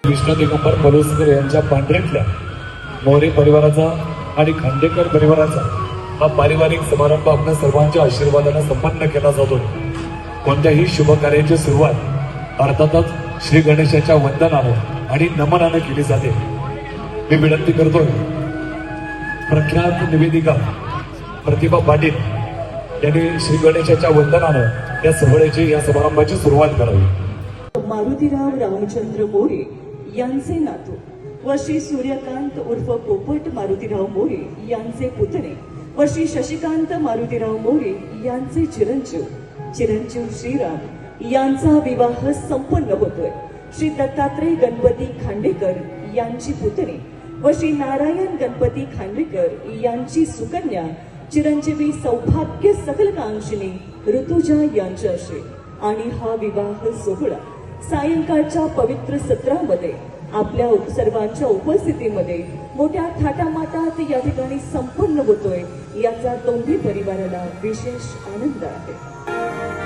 विष्णू दिगंबर पलुसकर यांच्या पांढऱ्यातल्या मोरे परिवाराचा आणि खांडेकर परिवाराचा हा पारिवारिक समारंभ आपल्या सर्वांच्या आशीर्वादाने संपन्न केला जातो. कोणत्याही शुभ कार्याची सुरुवात अर्थातच श्री गणेशाच्या वंदनानं आणि नमनानं केली जाते. मी विनंती करतोय प्रख्यात निवेदिका प्रतिभा पाटील यांनी श्री गणेशाच्या वंदनानं या सोहळ्याची या समारंभाची सुरुवात करावी. मारुतीराव रामचंद्र मोरे यांचे नातू व श्री सूर्यकांत उर्फ पोपट मारुतीराव मोरे यांचे पुतणे व श्री शशिकांत मारुतीराव मोरे यांचे चिरंजीव श्रीराम यांचा विवाह संपन्न होतोय. श्री दत्तात्रय गणपती खांडेकर यांची पुतणी व श्री नारायण गणपती खांडेकर यांची सुकन्या चिरंजीवी सौभाग्य सकलकांक्षिणी ऋतुजा यांच्याशी आणि हा विवाह सोहळा सायंकाळच्या पवित्र सत्रामध्ये आपल्या सर्वांच्या उपस्थितीमध्ये मोठ्या थाटामाटात या ठिकाणी संपन्न होतोय. याचा दोन्ही परिवाराला विशेष आनंद आहे.